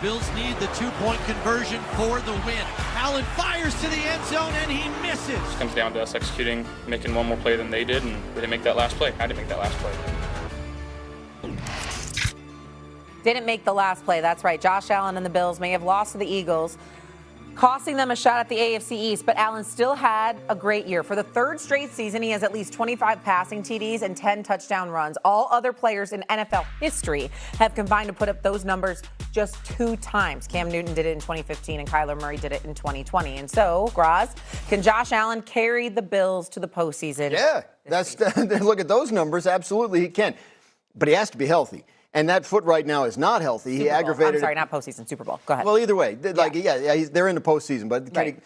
Bills need the two-point conversion for the win. Allen fires to the end zone, and he misses. It comes down to us executing, making one more play than they did, and they didn't make that last play. I didn't make that last play. Didn't make the last play. That's right. Josh Allen and the Bills may have lost to the Eagles, costing them a shot at the AFC East, but Allen still had a great year. For the third straight season, he has at least 25 passing TDs and 10 touchdown runs. All other players in NFL history have combined to put up those numbers just 2 times. Cam Newton did it in 2015 and Kyler Murray did it in 2020. And so, Graz, can Josh Allen carry the Bills to the postseason? Yeah, look at those numbers. Absolutely, he can. But he has to be healthy. And that foot right now is not healthy. Super He Bowl. aggravated. I'm sorry, not postseason, Super Bowl. Go ahead. Well, either way, they're in the postseason, but Right.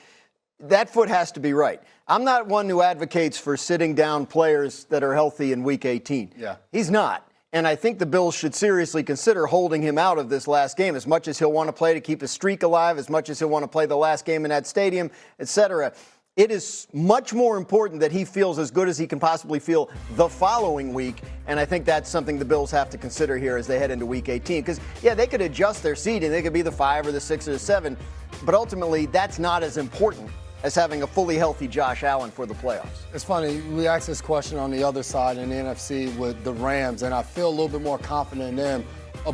that foot has to be right. I'm not one who advocates for sitting down players that are healthy in Week 18. Yeah. He's not. And I think the Bills should seriously consider holding him out of this last game, as much as he'll want to play to keep his streak alive, as much as he'll want to play the last game in that stadium, et cetera. It is much more important that he feels as good as he can possibly feel the following week, and I think that's something the Bills have to consider here as they head into Week 18. Because, yeah, they could adjust their seeding. They could be the 5 or the 6 or the 7, but ultimately that's not as important as having a fully healthy Josh Allen for the playoffs. It's funny, we asked this question on the other side in the NFC with the Rams, and I feel a little bit more confident in them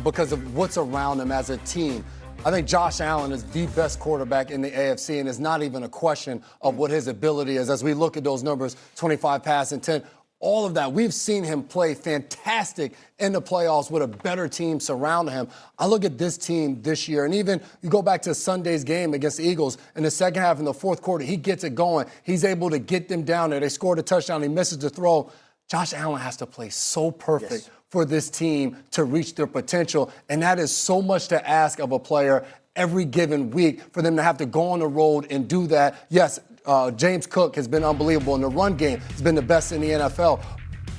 because of what's around them as a team. I think Josh Allen is the best quarterback in the AFC, and it's not even a question of what his ability is. As we look at those numbers, 25 passing, 10, all of that, we've seen him play fantastic in the playoffs with a better team surrounding him. I look at this team this year, and even you go back to Sunday's game against the Eagles, in the second half, in the fourth quarter, he gets it going. He's able to get them down there. They scored a touchdown. He misses the throw. Josh Allen has to play so perfect for this team to reach their potential, and that is so much to ask of a player every given week for them to have to go on the road and do that. Yes, James Cook has been unbelievable in the run game. He's been the best in the NFL.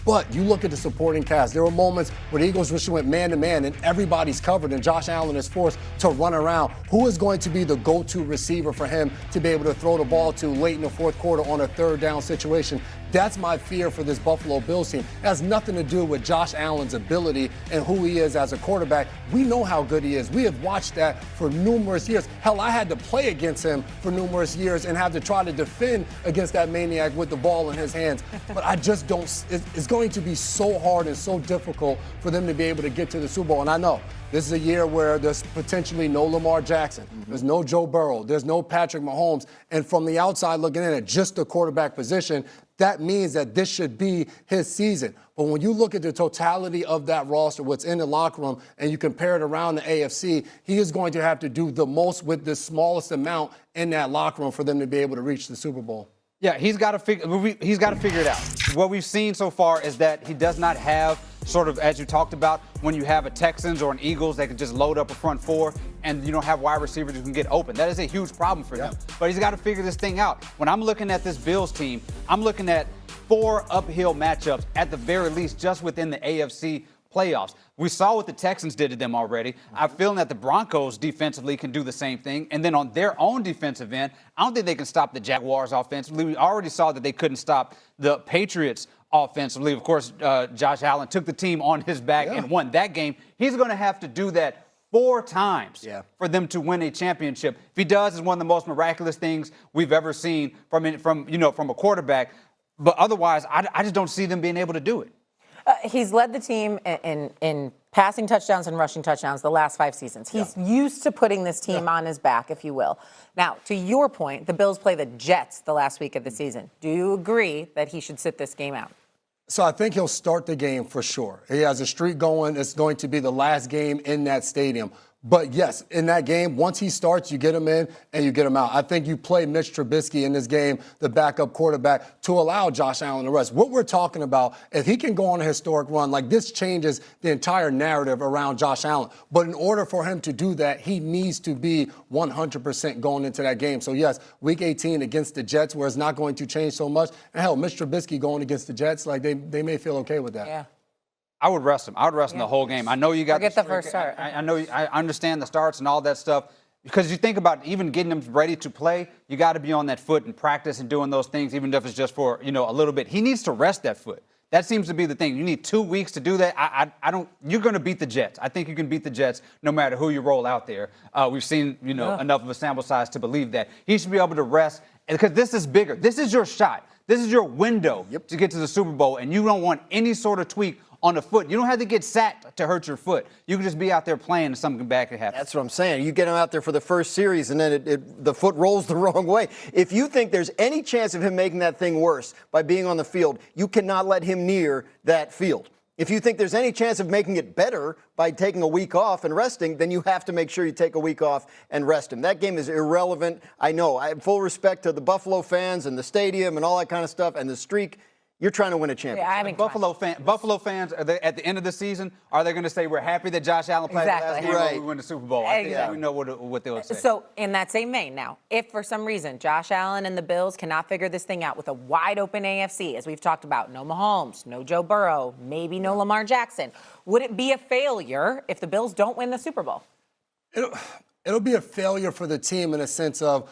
But you look at the supporting cast. There were moments where the Eagles wish went man-to-man and everybody's covered and Josh Allen is forced to run around. Who is going to be the go-to receiver for him to be able to throw the ball to late in the fourth quarter on a third down situation? That's my fear for this Buffalo Bills team. It has nothing to do with Josh Allen's ability and who he is as a quarterback. We know how good he is. We have watched that for numerous years. Hell, I had to play against him for numerous years and have to try to defend against that maniac with the ball in his hands. But I just don't. It's going to be so hard and so difficult for them to be able to get to the Super Bowl. And I know this is a year where there's potentially no Lamar Jackson. There's no Joe Burrow. There's no Patrick Mahomes. And from the outside looking in at just the quarterback position, that means that this should be his season. But when you look at the totality of that roster, what's in the locker room, and you compare it around the AFC, he is going to have to do the most with the smallest amount in that locker room for them to be able to reach the Super Bowl. Yeah, he's got to figure it out. What we've seen so far is that he does not have sort of, as you talked about, when you have a Texans or an Eagles that can just load up a front four and you don't have wide receivers who can get open. That is a huge problem for him. But he's got to figure this thing out. When I'm looking at this Bills team, I'm looking at 4 uphill matchups at the very least just within the AFC playoffs. We saw what the Texans did to them already. I'm feeling that the Broncos defensively can do the same thing. And then on their own defensive end, I don't think they can stop the Jaguars offensively. We already saw that they couldn't stop the Patriots offensively. Of course, Josh Allen took the team on his back and won that game. He's going to have to do that 4 times for them to win a championship. If he does, it's one of the most miraculous things we've ever seen from a quarterback. But otherwise, I just don't see them being able to do it. He's led the team in passing touchdowns and rushing touchdowns the last 5 seasons. He's used to putting this team on his back, if you will. Now, to your point, the Bills play the Jets the last week of the season. Do you agree that he should sit this game out? So I think he'll start the game for sure. He has a streak going. It's going to be the last game in that stadium. But, yes, in that game, once he starts, you get him in and you get him out. I think you play Mitch Trubisky in this game, the backup quarterback, to allow Josh Allen to rest. What we're talking about, if he can go on a historic run, like this changes the entire narrative around Josh Allen. But in order for him to do that, he needs to be 100% going into that game. So, yes, Week 18 against the Jets, where it's not going to change so much. And, hell, Mitch Trubisky going against the Jets, like they may feel okay with that. Yeah. I would rest him. I would rest him the whole game. I know you got Forget the first start. I know. I understand the starts and all that stuff. Because you think about even getting them ready to play, you got to be on that foot and practice and doing those things, even if it's just for a little bit. He needs to rest that foot. That seems to be the thing. You need 2 weeks to do that. I don't. You're going to beat the Jets. I think you can beat the Jets no matter who you roll out there. We've seen, enough of a sample size to believe that. He should be able to rest because this is bigger. This is your shot. This is your window to get to the Super Bowl, and you don't want any sort of tweak on the foot. You don't have to get sacked to hurt your foot. You can just be out there playing and something bad could happen. That's what I'm saying. You get him out there for the first series and then the foot rolls the wrong way. If you think there's any chance of him making that thing worse by being on the field, you cannot let him near that field. If you think there's any chance of making it better by taking a week off and resting, then you have to make sure you take a week off and rest him. That game is irrelevant. I know. I have full respect to the Buffalo fans and the stadium and all that kind of stuff and the streak. You're trying to win a championship. Yeah, I mean, Buffalo fans, are they, at the end of the season, are they going to say we're happy that Josh Allen played last game when we win the Super Bowl? I think we know what they'll say. So in that same vein now, if for some reason Josh Allen and the Bills cannot figure this thing out with a wide open AFC, as we've talked about, no Mahomes, no Joe Burrow, maybe no Lamar Jackson, would it be a failure if the Bills don't win the Super Bowl? It'll be a failure for the team in a sense of,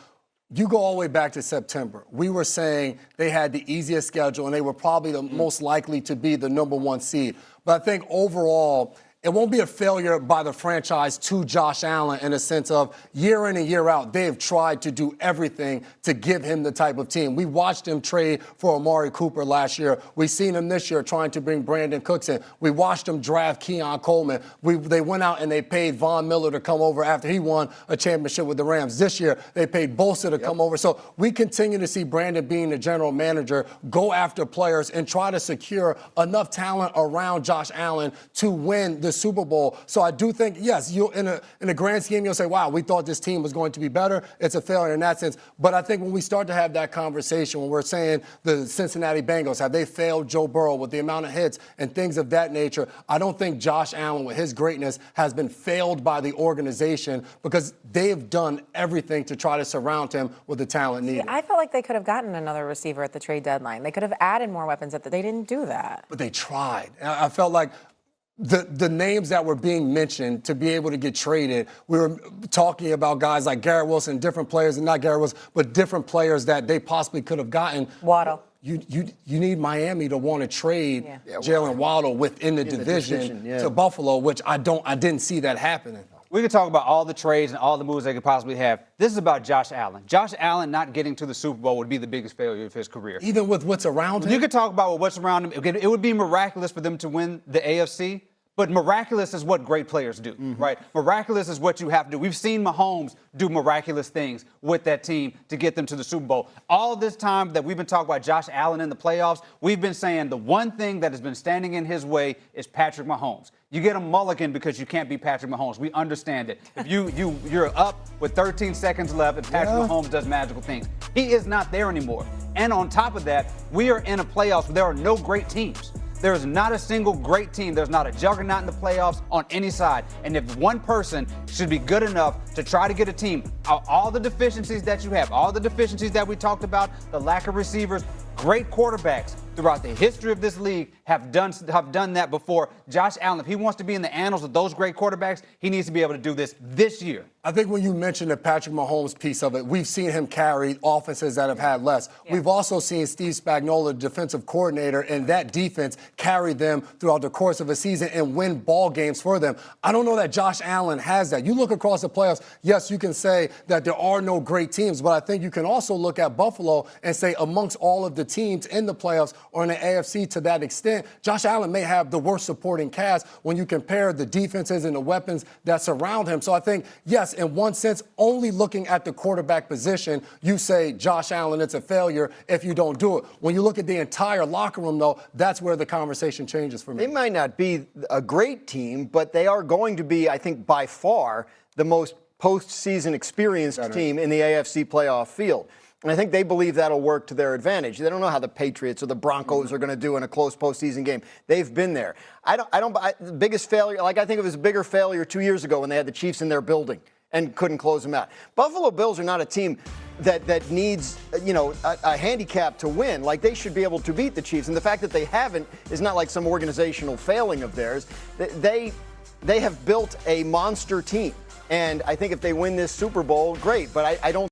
you go all the way back to September. We were saying they had the easiest schedule and they were probably the most likely to be the number 1 seed. But I think overall, it won't be a failure by the franchise to Josh Allen in a sense of year in and year out, they have tried to do everything to give him the type of team. We watched him trade for Amari Cooper last year. We've seen him this year trying to bring Brandon Cooks in. We watched him draft Keon Coleman. They went out and they paid Von Miller to come over after he won a championship with the Rams. This year, they paid Bosa to come over. So we continue to see Brandon being the general manager go after players and try to secure enough talent around Josh Allen to win the Super Bowl. So I do think, yes, you in a grand scheme, you'll say, wow, we thought this team was going to be better. It's a failure in that sense. But I think when we start to have that conversation, when we're saying the Cincinnati Bengals, have they failed Joe Burrow with the amount of hits and things of that nature, I don't think Josh Allen, with his greatness, has been failed by the organization because they've done everything to try to surround him with the talent needed. I felt like they could have gotten another receiver at the trade deadline. They could have added more weapons. They didn't do that. But they tried. I felt like the names that were being mentioned to be able to get traded, we were talking about guys like Garrett Wilson, different players, and not Garrett Wilson, but different players that they possibly could have gotten. Waddle. You need Miami to want to trade Jalen Waddle within the division to Buffalo, which I didn't see that happening. We could talk about all the trades and all the moves they could possibly have. This is about Josh Allen. Josh Allen not getting to the Super Bowl would be the biggest failure of his career. Even with what's around him? You could talk about what's around him. It would be miraculous for them to win the AFC. But miraculous is what great players do, right? Miraculous is what you have to do. We've seen Mahomes do miraculous things with that team to get them to the Super Bowl. All this time that we've been talking about Josh Allen in the playoffs, we've been saying the one thing that has been standing in his way is Patrick Mahomes. You get a mulligan because you can't be Patrick Mahomes. We understand it. If you're up with 13 seconds left and Patrick Mahomes does magical things. He is not there anymore. And on top of that, we are in a playoffs where there are no great teams. There is not a single great team. There's not a juggernaut in the playoffs on any side. And if one person should be good enough to try to get a team, all the deficiencies that you have, all the deficiencies that we talked about, the lack of receivers, great quarterbacks throughout the history of this league have done that before. Josh Allen, if he wants to be in the annals of those great quarterbacks, he needs to be able to do this year. I think when you mentioned the Patrick Mahomes piece of it, we've seen him carry offenses that have had less. Yeah. We've also seen Steve Spagnuolo, the defensive coordinator, and that defense carry them throughout the course of a season and win ball games for them. I don't know that Josh Allen has that. You look across the playoffs, yes, you can say that there are no great teams, but I think you can also look at Buffalo and say amongst all of the teams in the playoffs or in the AFC to that extent, Josh Allen may have the worst supporting cast when you compare the defenses and the weapons that surround him. So I think, yes, in one sense, only looking at the quarterback position, you say, Josh Allen, it's a failure if you don't do it. When you look at the entire locker room, though, that's where the conversation changes for me. They might not be a great team, but they are going to be, I think, by far the most postseason experienced team in the AFC playoff field. And I think they believe that'll work to their advantage. They don't know how the Patriots or the Broncos are going to do in a close postseason game. They've been there. The biggest failure, I think it was a bigger failure 2 years ago when they had the Chiefs in their building and couldn't close them out. Buffalo Bills are not a team that needs, a handicap to win. Like, they should be able to beat the Chiefs. And the fact that they haven't is not like some organizational failing of theirs. They have built a monster team. And I think if they win this Super Bowl, great. But I don't